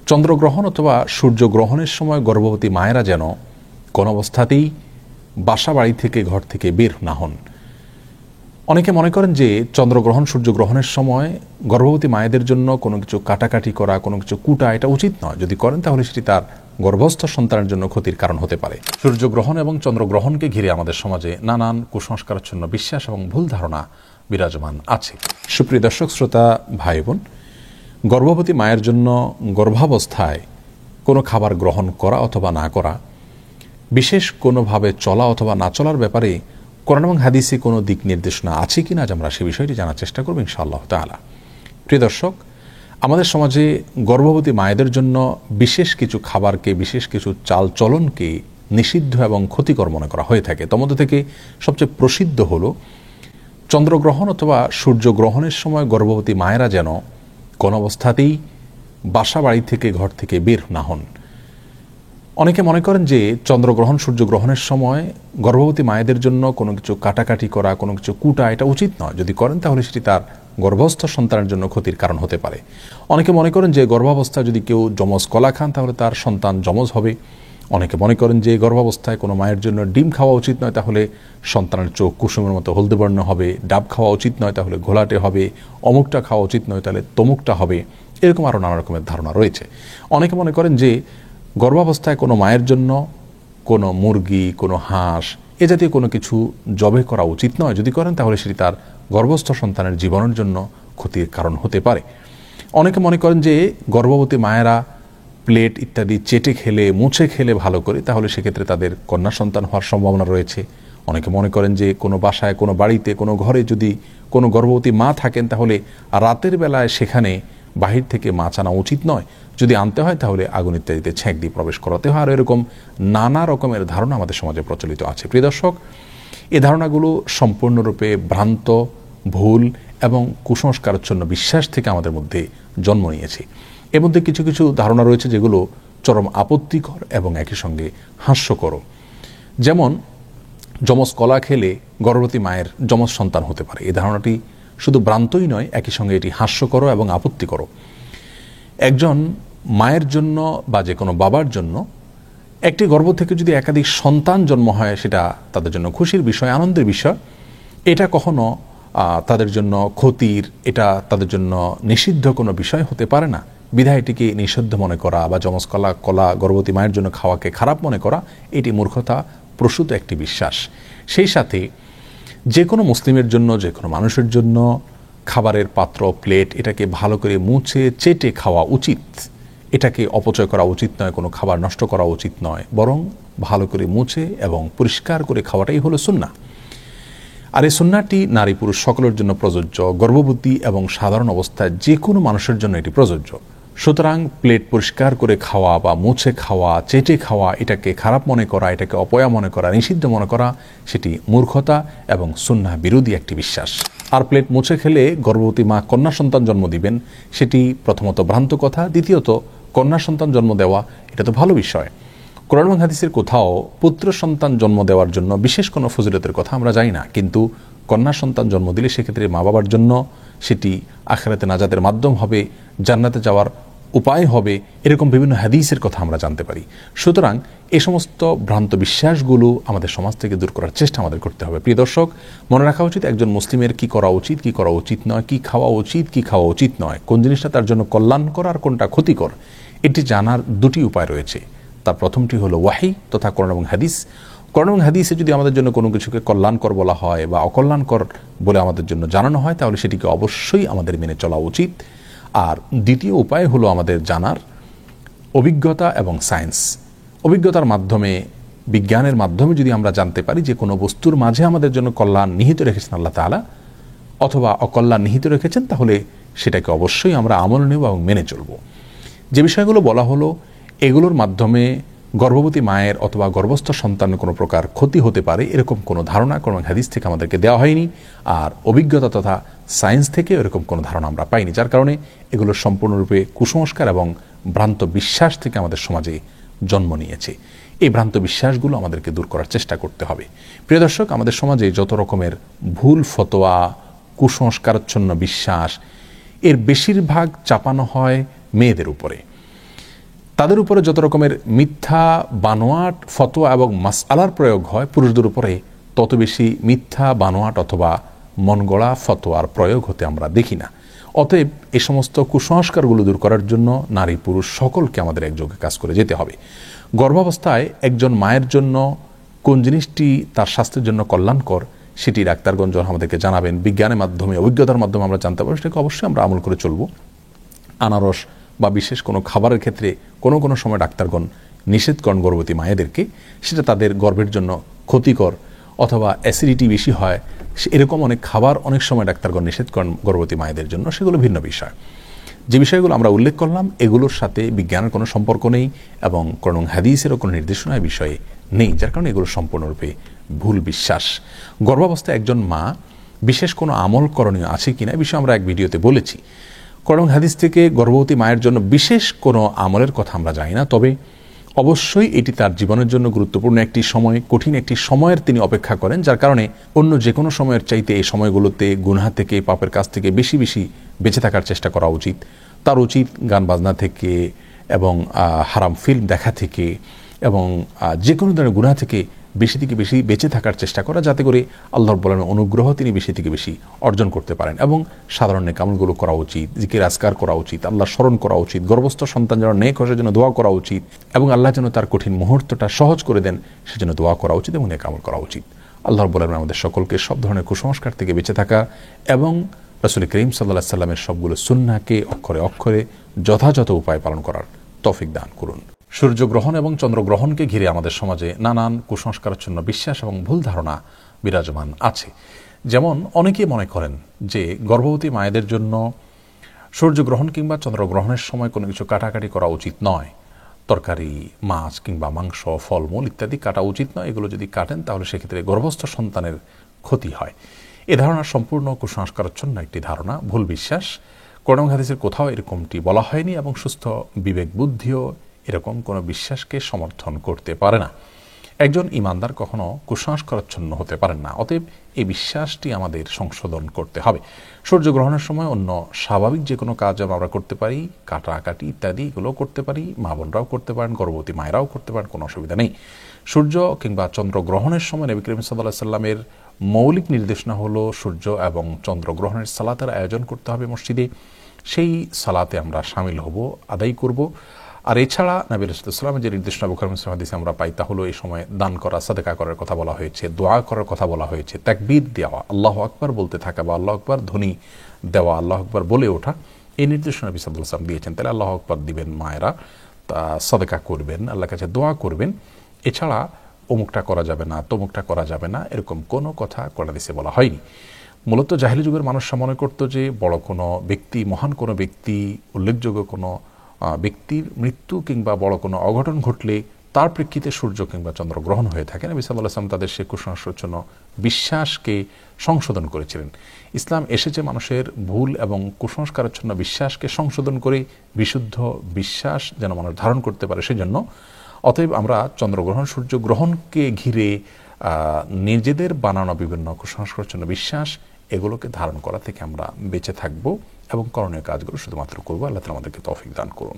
চন্দ্রগ্রহণ অথবা সূর্যগ্রহণের সময় গর্ভবতী মায়েরা যেন কোনো অবস্থাতেই বাসা বাড়ি থেকে ঘর থেকে বের না হন। অনেকে মনে করেন যে চন্দ্রগ্রহণ সূর্যগ্রহণের সময় গর্ভবতী মায়েদের জন্য কোনো কিছু কাটাকাটি করা, কোনো কিছু কুটা এটা উচিত নয়। যদি করেন তাহলে সেটি তার গর্ভস্থ সন্তানের জন্য ক্ষতির কারণ হতে পারে। সূর্যগ্রহণ এবং চন্দ্রগ্রহণকে ঘিরে আমাদের সমাজে নানান কুসংস্কারাচ্ছন্ন বিশ্বাস এবং ভুল ধারণা বিরাজমান আছে। সুপ্রিয় দর্শক শ্রোতা ভাই বোন, গর্ভবতী মায়ের জন্য গর্ভাবস্থায় কোনো খাবার গ্রহণ করা অথবা না করা, বিশেষ কোনোভাবে চলা অথবা না চলার ব্যাপারে কোরআন এবং হাদিসে কোনো দিক নির্দেশনা আছে কিনা আজ আমরা সে বিষয়টি জানার চেষ্টা করব ইনশাআল্লাহ তাআলা। প্রিয় দর্শক, আমাদের সমাজে গর্ভবতী মায়েদের জন্য বিশেষ কিছু খাবারকে, বিশেষ কিছু চাল চলনকে নিষিদ্ধ এবং ক্ষতিকর মনে করা হয়ে থাকে। তার মধ্যে থেকে সবচেয়ে প্রসিদ্ধ হলো চন্দ্রগ্রহণ অথবা সূর্যগ্রহণের সময় গর্ভবতী মায়েরা যেন কোনো অবস্থাতেই বাসা বাড়ি থেকে ঘর থেকে বের না হন। অনেকে মনে করেন যে চন্দ্রগ্রহণ সূর্যগ্রহণের সময় গর্ভবতী মায়েদের জন্য কোনো কিছু কাটাকাটি করা, কোনো কিছু কুটা এটা উচিত নয়। যদি করেন তাহলে সেটি তার গর্ভস্থ সন্তানের জন্য ক্ষতির কারণ হতে পারে। অনেকে মনে করেন যে গর্ভাবস্থায় যদি কেউ যমজ কলা খান তাহলে তার সন্তান যমজ হবে। অনেকে মনে করেন যে গর্ভাবস্থায় কোনো মায়ের জন্য ডিম খাওয়া উচিত নয়, তাহলে সন্তানের চোখ কুসুমের মতো হলদে বর্ণ হবে। ডাব খাওয়া উচিত নয়, তাহলে ঘোলাটে হবে। অমুকটা খাওয়া উচিত নয়, তাহলে তমুকটা হবে। এরকম আরও নানা রকমের ধারণা রয়েছে। অনেকে মনে করেন যে গর্ভাবস্থায় কোনো মায়ের জন্য কোনো মুরগি, কোনো হাঁস এ জাতীয় কোনো কিছু জবে করা উচিত নয়। যদি করেন তাহলে সেটি তার গর্ভস্থ সন্তানের জীবনের জন্য ক্ষতির কারণ হতে পারে। অনেকে মনে করেন যে গর্ভবতী মায়েরা প্লেট ইত্যাদি চেটে খেলে, মুছে খেলে ভালো করে, তাহলে সেক্ষেত্রে তাদের কন্যা সন্তান হওয়ার সম্ভাবনা রয়েছে। অনেকে মনে করেন যে কোনো বাসায়, কোনো বাড়িতে, কোনো ঘরে যদি কোনো গর্ভবতী মা থাকেন তাহলে রাতের বেলায় সেখানে বাহির থেকে মাছ আনা উচিত নয়। যদি আনতে হয় তাহলে আগুন ইত্যাদিতে ছ্যাঁক দিয়ে প্রবেশ করাতে হয়। আর এরকম নানা রকমের ধারণা আমাদের সমাজে প্রচলিত আছে। প্রিয় দর্শক, এই ধারণাগুলো সম্পূর্ণরূপে ভ্রান্ত, ভুল এবং কুসংস্কারাচ্ছন্ন বিশ্বাস থেকে আমাদের মধ্যে জন্ম নিয়েছে। এর মধ্যে কিছু কিছু ধারণা রয়েছে যেগুলো চরম আপত্তিকর এবং একই সঙ্গে হাস্যকর। যেমন যমজ কলা খেলে গর্ভবতী মায়ের যমজ সন্তান হতে পারে। এই ধারণাটি শুধু ভ্রান্তই নয়, একই সঙ্গে এটি হাস্যকর এবং আপত্তিকর। একজন মায়ের জন্য বা যে কোনো বাবার জন্য একটি গর্ভ থেকে যদি একাধিক সন্তান জন্ম হয় সেটা তাদের জন্য খুশির বিষয়, আনন্দের বিষয়। এটা কখনো তাদের জন্য ক্ষতির, এটা তাদের জন্য নিষিদ্ধ কোনো বিষয় হতে পারে না। বিধায় এটিকে নিষিদ্ধ মনে করা বা যমজ কলা গর্ভবতী মায়ের জন্য খাওয়াকে খারাপ মনে করা, এটি মূর্খতা প্রসূত একটি বিশ্বাস। সেই সাথে যে কোনো মুসলিমের জন্য, যে কোনো মানুষের জন্য খাবারের পাত্র, প্লেট এটাকে ভালো করে মুছে চেটে খাওয়া উচিত। এটাকে অপচয় করা উচিত নয়, কোনো খাবার নষ্ট করা উচিত নয়, বরং ভালো করে মুছে এবং পরিষ্কার করে খাওয়াটাই হলো সুন্নাহ। আর এই সুন্নাহটি নারী পুরুষ সকলের জন্য প্রযোজ্য। গর্ভবতী এবং সাধারণ অবস্থায় যে কোনো মানুষের জন্য এটি প্রযোজ্য। সুতরাং প্লেট পরিষ্কার করে খাওয়া বা মুছে খাওয়া, চেটে খাওয়া এটাকে খারাপ মনে করা, এটাকে অপয়া মনে করা, নিষিদ্ধ মনে করা, সেটি মূর্খতা এবং সুন্নাহ বিরোধী একটি বিশ্বাস। আর প্লেট মুছে খেলে গর্ভবতী মা কন্যা সন্তান জন্ম দিবেন, সেটি প্রথমত ভ্রান্ত কথা। দ্বিতীয়ত, কন্যা সন্তান জন্ম দেওয়া এটা তো ভালো বিষয়। কোরআন এবং হাদিসের কোথাও পুত্র সন্তান জন্ম দেওয়ার জন্য বিশেষ কোনো ফজিলতের কথা আমরা জানি না, কিন্তু কন্যা সন্তান জন্ম দিলে সেক্ষেত্রে মা বাবার জন্য সেটি আখিরাতে নাজাতের মাধ্যম হবে, জান্নাতে যাওয়ার উপায় হবে, এরকম বিভিন্ন হাদিসের কথা আমরা জানতে পারি। সুতরাং এই সমস্ত ভ্রান্ত বিশ্বাসগুলো আমাদের সমাজ থেকে দূর করার চেষ্টা আমাদের করতে হবে। প্রিয় দর্শক, মনে রাখা উচিত একজন মুসলিমের কি করা উচিত, কি করা উচিত নয়, কি খাওয়া উচিত, কি খাওয়া উচিত নয়, কোন জিনিসটা তার জন্য কল্যাণকর আর কোনটা ক্ষতিকর, এটি জানার দুটি উপায় রয়েছে। তার প্রথমটি হলো ওয়াহি তথা কোরআন এবং হাদিস। কোরআন এবং হাদিসে যদি আমাদের জন্য কোনো কিছুকে কল্যাণকর বলা হয় বা অকল্যাণকর বলে আমাদের জন্য জানানো হয় তাহলে সেটিকে অবশ্যই আমাদের মেনে চলা উচিত। আর দ্বিতীয় উপায় হলো আমাদের জানার অভিজ্ঞতা এবং সায়েন্স। অভিজ্ঞতার মাধ্যমে, বিজ্ঞানের মাধ্যমে যদি আমরা জানতে পারি যে কোনো বস্তুর মাঝে আমাদের জন্য কল্যাণ নিহিত রেখেছেন আল্লাহ তাআলা অথবা অকল্যাণ নিহিত রেখেছেন, তাহলে সেটাকে অবশ্যই আমরা আমল নেব এবং মেনে চলব। যে বিষয়গুলো বলা হলো এগুলোর মাধ্যমে গর্ভবতী মায়ের অথবা গর্ভস্থ সন্তানের কোনো প্রকার ক্ষতি হতে পারে এরকম কোনো ধারণা কোরআন হাদিস থেকে আমাদেরকে দেওয়া হয়নি। আর অভিজ্ঞতা তথা সায়েন্স থেকে এরকম কোনো ধারণা আমরা পাইনি, যার কারণে এগুলো সম্পূর্ণরূপে কুসংস্কার এবং ভ্রান্ত বিশ্বাস থেকে আমাদের সমাজে জন্ম নিয়েছে। এই ভ্রান্ত বিশ্বাসগুলো আমাদেরকে দূর করার চেষ্টা করতে হবে। প্রিয় দর্শক, আমাদের সমাজে যত রকমের ভুল ফতোয়া, কুসংস্কারাচ্ছন্ন বিশ্বাস, এর বেশিরভাগ চাপানো হয় মেয়েদের উপরে। তাদের উপরে যত রকমের মিথ্যা বানোয়াট ফতোয়া এবং মাসআলার প্রয়োগ হয় পুরুষদের উপরে তত বেশি মিথ্যা বানোয়াট অথবা মনগড়া ফতোয়ার প্রয়োগ হতে আমরা দেখি না। অতএব এই সমস্ত কুসংস্কারগুলো দূর করার জন্য নারী পুরুষ সকলকে আমাদের একযোগে কাজ করে যেতে হবে। গর্ভাবস্থায় একজন মায়ের জন্য কোন জিনিসটি তার স্বাস্থ্যের জন্য কল্যাণকর সেটি ডাক্তারগণ যখন আমাদেরকে জানাবেন, বিজ্ঞানের মাধ্যমে অভিজ্ঞতার মাধ্যমে আমরা জানতে পারবো, সেটাকে অবশ্যই আমরা আমল করে চলব। আনারস বা বিশেষ কোনো খাবারের ক্ষেত্রে কোনো সময় ডাক্তারগণ নিষেধ করেন গর্ভবতী মায়েদেরকে, সেটা তাদের গর্ভের জন্য ক্ষতিকর অথবা অ্যাসিডিটি বেশি হয়, এরকম অনেক খাবার অনেক সময় ডাক্তারগণ নিষেধ করেন গর্ভবতী মায়েদের জন্য, সেগুলো ভিন্ন বিষয়। যে বিষয়গুলো আমরা উল্লেখ করলাম এগুলোর সাথে বিজ্ঞানের কোনো সম্পর্ক নেই এবং কোরআন হাদিসেরও কোনো নির্দেশনা বিষয়ে নেই, যার কারণে এগুলো সম্পূর্ণরূপে ভুল বিশ্বাস। গর্ভাবস্থায় একজন মা বিশেষ কোনো আমল করণীয় আছে কিনা এই বিষয়ে আমরা এক ভিডিওতে বলেছি। কোরআন হাদিস থেকে গর্ভবতী মায়ের জন্য বিশেষ কোনো আমলের কথা আমরা জানি না, তবে অবশ্যই এটি তার জীবনের জন্য গুরুত্বপূর্ণ একটি সময়, কঠিন একটি সময়ের তিনি অপেক্ষা করেন, যার কারণে অন্য যে কোনো সময়ের চাইতে এই সময়গুলোতে গুনাহ থেকে, পাপের কাছ থেকে বেশি বেশি বেঁচে থাকার চেষ্টা করা উচিত। তার উচিত গান বাজনা থেকে এবং হারাম ফিল্ম দেখা থেকে এবং যে কোনো ধরনের গুনাহ থেকে বেশি থেকে বেশি বেঁচে থাকার চেষ্টা করা, যাতে করে আল্লাহর বলেন অনুগ্রহ তিনি বেশি থেকে বেশি অর্জন করতে পারেন। এবং সাধারণ নেক আমলগুলো করা উচিত, জিকির আজকার করা উচিত, আল্লাহর স্মরণ করা উচিত, গর্ভস্থ সন্তান যেন নেক হয় সেজন্য দোয়া করা উচিত এবং আল্লাহ যেন তার কঠিন মুহূর্তটা সহজ করে দেন সেজন্য দোয়া করা উচিত এবং নেক আমল করা উচিত। আল্লাহর বলেন আমাদের সকলকে সব ধরনের কুসংস্কার থেকে বেঁচে থাকা এবং রাসূল করিম সাল্লাল্লাহু আলাইহি সাল্লামের সবগুলো সুন্নাহকে অক্ষরে অক্ষরে যথাযথ উপায় পালন করার তৌফিক দান করুন। সূর্যগ্রহণ এবং চন্দ্রগ্রহণকে ঘিরে আমাদের সমাজে নানান কুসংস্কারাচ্ছন্ন বিশ্বাস এবং ভুল ধারণা বিরাজমান আছে। যেমন অনেকে মনে করেন যে গর্ভবতী মায়েদের জন্য সূর্যগ্রহণ কিংবা চন্দ্রগ্রহণের সময় কোনো কিছু কাটাকাটি করা উচিত নয়, তরকারি, মাছ কিংবা মাংস, ফলমূল ইত্যাদি কাটা উচিত নয়, এগুলো যদি কাটেন তাহলে সেক্ষেত্রে গর্ভস্থ সন্তানের ক্ষতি হয়। এ ধারণা সম্পূর্ণ কুসংস্কারাচ্ছন্ন একটি ধারণা, ভুল বিশ্বাস। কোরআন হাদিসের কোথাও এরকমটি বলা হয়নি এবং সুস্থ বিবেক বুদ্ধিও এরকম কোনো বিশ্বাসকে সমর্থন করতে পারে না। একজন ইমানদার কখনো কুসংস্কারাচ্ছন্ন হতে পারেন না, অতএব এই বিশ্বাসটি আমাদের সংশোধন করতে হবে। সূর্যগ্রহণের সময় অন্য স্বাভাবিক যে কোনো কাজ আমরা করতে পারি, কাটাকাটি ইত্যাদি এগুলো করতে পারি, মা বোনরাও করতে পারেন, গর্ভবতী মায়েরাও করতে পারেন, কোনো অসুবিধা নেই। সূর্য কিংবা চন্দ্রগ্রহণের সময় নবী করিম সাল্লাল্লাহু আলাইহি সাল্লামের মৌলিক নির্দেশনা হলো সূর্য এবং চন্দ্রগ্রহণের সালাতের আয়োজন করতে হবে মসজিদে, সেই সালাতে আমরা শামিল হব, আদায় করব। আর এছাড়া নবী রাসূলুল্লাহ সাল্লাল্লাহু আলাইহি ওয়াসাল্লাম যে নির্দেশনা বুখারী মুসলিম হাদিসে আমরা পাই তা হলো এই সময় দান করা, সাদকা করার কথা বলা হয়েছে, দোয়া করার কথা বলা হয়েছে, তাকবীর দেওয়া, আল্লাহু আকবার বলতে থাকা বা আল্লাহু আকবার ধ্বনি দেওয়া, আল্লাহু আকবার বলে ওঠা, এই নির্দেশনা নবী সাল্লাল্লাহু আলাইহি ওয়াসাল্লাম দিয়েছেন। তাহলে আল্লাহু আকবার দিবেন মায়েরা, তা সাদকা করবেন, আল্লাহর কাছে দোয়া করবেন। এছাড়া অমুকটা করা যাবে না, তমুকটা করা যাবে না, এরকম কোনো কথা কোরআন হাদিসে বলা হয়নি। মূলত জাহেলি যুগের মানুষরা মনে করত যে বড় কোনো ব্যক্তি, মহান কোনো ব্যক্তি, উল্লেখযোগ্য কোনো ব্যক্তির মৃত্যু কিংবা বড় কোনো অঘটন ঘটলে তার প্রেক্ষিতে সূর্য কিংবা চন্দ্রগ্রহণ হয়ে থাকে। নবী সাল্লাল্লাহু আলাইহি ওয়াসাল্লাম তাদের সে কুসংস্কারাচ্ছন্ন বিশ্বাসকে সংশোধন করেছিলেন। ইসলাম এসেছে মানুষের ভুল এবং কুসংস্কারাচ্ছন্ন বিশ্বাসকে সংশোধন করে বিশুদ্ধ বিশ্বাস যেন মানুষ ধারণ করতে পারে সেজন্য। অতএব আমরা চন্দ্রগ্রহণ, সূর্যগ্রহণকে ঘিরে নিজেদের বানানো বিভিন্ন কুসংস্কারাচ্ছন্ন বিশ্বাস এগুলোকে ধারণ করা থেকে আমরা বেঁচে থাকব এবং করণীয় কাজগুলো শুধুমাত্র করবো। আল্লাহ তাআলা আমাদেরকে তৌফিক দান করুন।